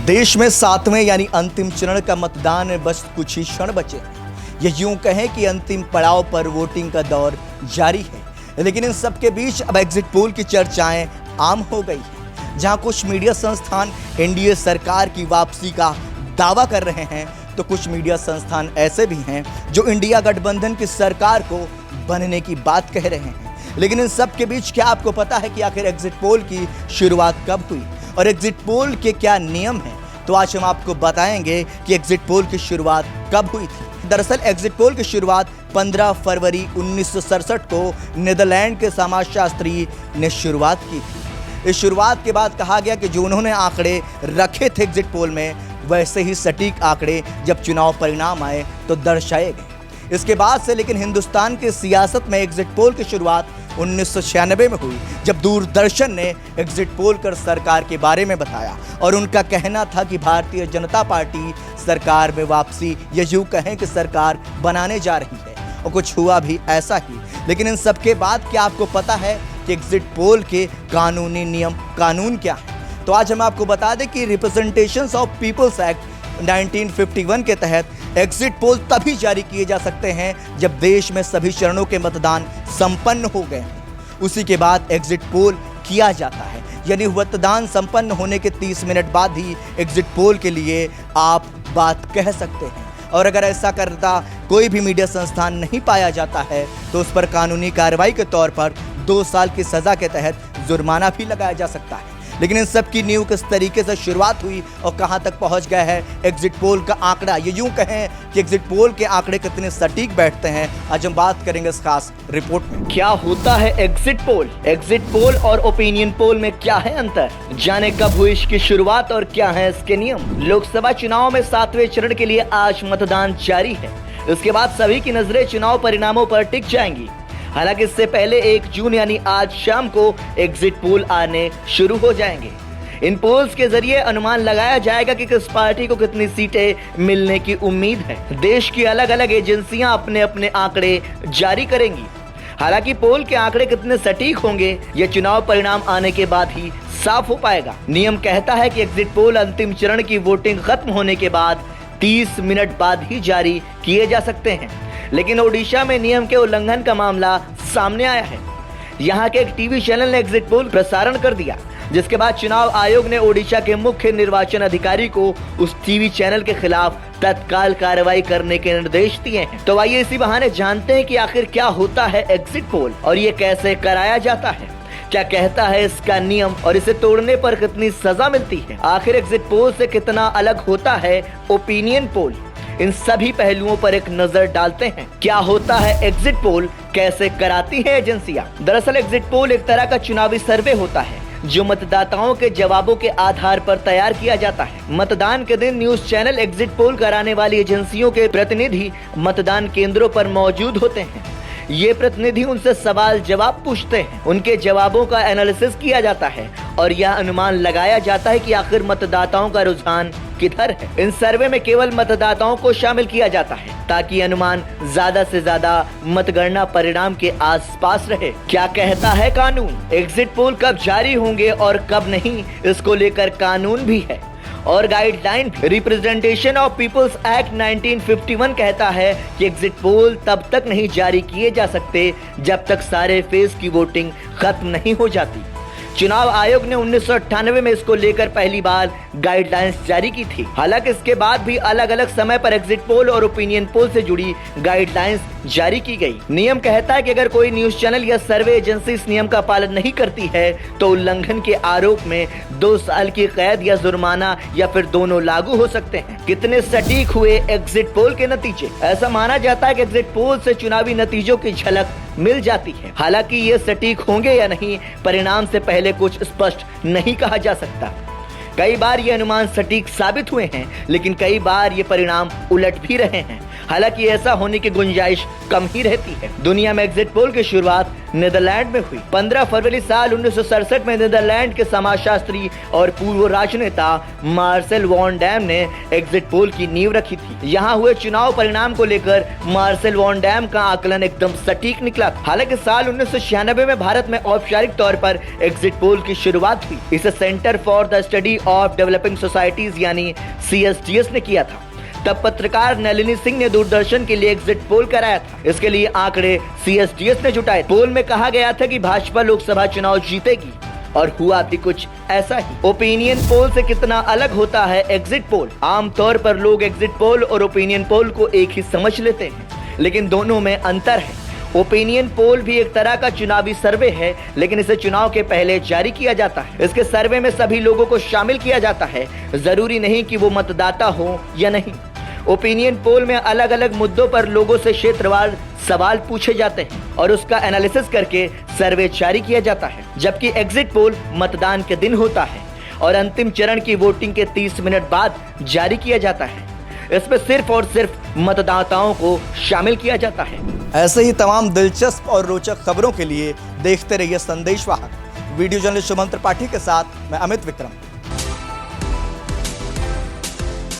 देश में 7वें यानी अंतिम चरण का मतदान में बस कुछ ही क्षण बचे हैं। ये यूं कहें कि अंतिम पड़ाव पर वोटिंग का दौर जारी है, लेकिन इन सब के बीच अब एग्जिट पोल की चर्चाएं आम हो गई हैं। जहां कुछ मीडिया संस्थान एनडीए सरकार की वापसी का दावा कर रहे हैं, तो कुछ मीडिया संस्थान ऐसे भी हैं जो इंडिया गठबंधन की सरकार को बनने की बात कह रहे हैं। लेकिन इन सब के बीच क्या आपको पता है कि आखिर एग्जिट पोल की शुरुआत कब हुई और एग्जिट पोल के क्या नियम हैं? तो आज हम आपको बताएंगे कि एग्जिट पोल की शुरुआत कब हुई थी। दरअसल एग्जिट पोल की शुरुआत 15 फरवरी 1967 को नीदरलैंड के समाजशास्त्री ने शुरुआत की थी। इस शुरुआत के बाद कहा गया कि जो उन्होंने आंकड़े रखे थे एग्जिट पोल में, वैसे ही सटीक आंकड़े जब चुनाव परिणाम आए तो दर्शाए गए। इसके बाद से लेकिन हिंदुस्तान की सियासत में एग्जिट पोल की शुरुआत 1996 में हुई, जब दूरदर्शन ने एग्जिट पोल कर सरकार के बारे में बताया और उनका कहना था कि भारतीय जनता पार्टी सरकार में वापसी, ये यूं कहें कि सरकार बनाने जा रही है, और कुछ हुआ भी ऐसा ही। लेकिन इन सब के बाद क्या आपको पता है कि एग्जिट पोल के कानूनी नियम कानून क्या है? तो आज हम आपको बता दें कि रिप्रेजेंटेशंस ऑफ पीपल्स एक्ट 1951 के तहत एग्जिट पोल तभी जारी किए जा सकते हैं जब देश में सभी चरणों के मतदान संपन्न हो गए हैं। उसी के बाद एग्जिट पोल किया जाता है, यानी मतदान संपन्न होने के 30 मिनट बाद ही एग्जिट पोल के लिए आप बात कह सकते हैं। और अगर ऐसा करता कोई भी मीडिया संस्थान नहीं पाया जाता है तो उस पर कानूनी कार्रवाई के तौर पर 2 साल की सज़ा के तहत जुर्माना भी लगाया जा सकता है। लेकिन इन सब की न्यू किस तरीके से शुरुआत हुई और कहां तक पहुंच गया है एग्जिट पोल का आंकड़ा, ये यूं कहें कि एग्जिट पोल के आंकड़े कितने सटीक बैठते हैं, आज हम बात करेंगे इस खास रिपोर्ट में। क्या होता है एग्जिट पोल? एग्जिट पोल और ओपिनियन पोल में क्या है अंतर? जाने कब हुई इसकी शुरुआत और क्या है इसके नियम। लोकसभा चुनाव में 7वें चरण के लिए आज मतदान जारी है। इसके बाद सभी की नजरें चुनाव परिणामों पर टिक जाएंगी। हालांकि इससे पहले 1 जून यानी आज शाम को एग्जिट पोल आने शुरू हो जाएंगे। इन पोल्स के जरिए अनुमान लगाया जाएगा कि किस पार्टी को कितनी सीटें मिलने की उम्मीद है। देश की अलग अलग एजेंसियां अपने अपने आंकड़े जारी करेंगी। हालांकि पोल के आंकड़े कितने सटीक होंगे यह चुनाव परिणाम आने के बाद ही साफ हो पाएगा। नियम कहता है कि एग्जिट पोल अंतिम चरण की वोटिंग खत्म होने के बाद 30 मिनट बाद ही जारी किए जा सकते हैं। लेकिन ओडिशा में नियम के उल्लंघन का मामला सामने आया है। यहाँ के एक टीवी चैनल ने एग्जिट पोल प्रसारण कर दिया, जिसके बाद चुनाव आयोग ने ओडिशा के मुख्य निर्वाचन अधिकारी को उस टीवी चैनल के खिलाफ तत्काल कार्रवाई करने के निर्देश दिए हैं। तो आइए इसी बहाने जानते हैं कि आखिर क्या होता है एग्जिट पोल और ये कैसे कराया जाता है, क्या कहता है इसका नियम और इसे तोड़ने पर कितनी सजा मिलती है। आखिर एग्जिट पोल से कितना अलग होता है ओपिनियन पोल, इन सभी पहलुओं पर एक नजर डालते हैं। क्या होता है एग्जिट पोल, कैसे कराती है एजेंसियां? दरअसल एग्जिट पोल एक तरह का चुनावी सर्वे होता है जो मतदाताओं के जवाबों के आधार पर तैयार किया जाता है। मतदान के दिन न्यूज चैनल एग्जिट पोल कराने वाली एजेंसियों के प्रतिनिधि मतदान केंद्रों पर मौजूद होते हैं। ये प्रतिनिधि उनसे सवाल जवाब पूछते हैं, उनके जवाबों का एनालिसिस किया जाता है और यह अनुमान लगाया जाता है कि आखिर मतदाताओं का रुझान किधर है। इन सर्वे में केवल मतदाताओं को शामिल किया जाता है ताकि अनुमान ज्यादा से ज्यादा मतगणना परिणाम के आसपास रहे। क्या कहता है कानून? एग्जिट पोल कब जारी होंगे और कब नहीं, इसको लेकर कानून भी है और गाइडलाइन भी। रिप्रेजेंटेशन ऑफ पीपल्स एक्ट 1951 कहता है कि एग्जिट पोल तब तक नहीं जारी किए जा सकते जब तक सारे फेज की वोटिंग खत्म नहीं हो जाती। चुनाव आयोग ने 1998 में इसको लेकर पहली बार गाइडलाइंस जारी की थी। हालांकि इसके बाद भी अलग अलग समय पर एग्जिट पोल और ओपिनियन पोल से जुड़ी गाइडलाइंस जारी की गई। नियम कहता है कि अगर कोई न्यूज चैनल या सर्वे एजेंसी इस नियम का पालन नहीं करती है तो उल्लंघन के आरोप में 2 साल की कैद या जुर्माना या फिर दोनों लागू हो सकते हैं। कितने सटीक हुए एग्जिट पोल के नतीजे? ऐसा माना जाता है कि एग्जिट पोल से चुनावी नतीजों की झलक मिल जाती है। हालांकि ये सटीक होंगे या नहीं, परिणाम से पहले कुछ स्पष्ट नहीं कहा जा सकता। कई बार ये अनुमान सटीक साबित हुए हैं, लेकिन कई बार ये परिणाम उलट भी रहे हैं। हालांकि ऐसा होने की गुंजाइश कम ही रहती है। दुनिया में एग्जिट पोल की शुरुआत नीदरलैंड में हुई। 15 फरवरी साल 1967 में नीदरलैंड के समाजशास्त्री और पूर्व राजनेता मार्सेल वॉन डैम ने एग्जिट पोल की नींव रखी थी। यहाँ हुए चुनाव परिणाम को लेकर मार्सेल वॉन डैम का आकलन एकदम सटीक निकला। हालांकि साल 1996 में भारत में औपचारिक तौर पर एग्जिट पोल की शुरुआत हुई। इसे centre for the study of developing societies यानी CSDS ने किया था। तब पत्रकार नलिनी सिंह ने दूरदर्शन के लिए एग्जिट पोल कराया था। इसके लिए आंकड़े CSDS ने जुटाए। पोल में कहा गया था कि भाजपा लोकसभा चुनाव जीतेगी और हुआ भी कुछ ऐसा ही। ओपिनियन पोल से कितना अलग होता है एग्जिट पोल? आमतौर पर लोग एग्जिट पोल और ओपिनियन पोल को एक ही समझ लेते हैं, लेकिन दोनों में अंतर है। ओपिनियन पोल भी एक तरह का चुनावी सर्वे है, लेकिन इसे चुनाव के पहले जारी किया जाता है। इसके सर्वे में सभी लोगों को शामिल किया जाता है, जरूरी नहीं कि वो मतदाता हो या नहीं। ओपिनियन पोल में अलग अलग मुद्दों पर लोगों से क्षेत्रवार सवाल पूछे जाते हैं और उसका एनालिसिस करके सर्वे जारी किया जाता है, जबकि एग्जिट पोल मतदान के दिन होता है और अंतिम चरण की वोटिंग के 30 मिनट बाद जारी किया जाता है। इसमें सिर्फ और सिर्फ मतदाताओं को शामिल किया जाता है। ऐसे ही तमाम दिलचस्प और रोचक खबरों के लिए देखते रहिए संदेश वाहक। वीडियो जर्नलिस्ट सुमन त्रिपाठी के साथ मैं अमित विक्रम।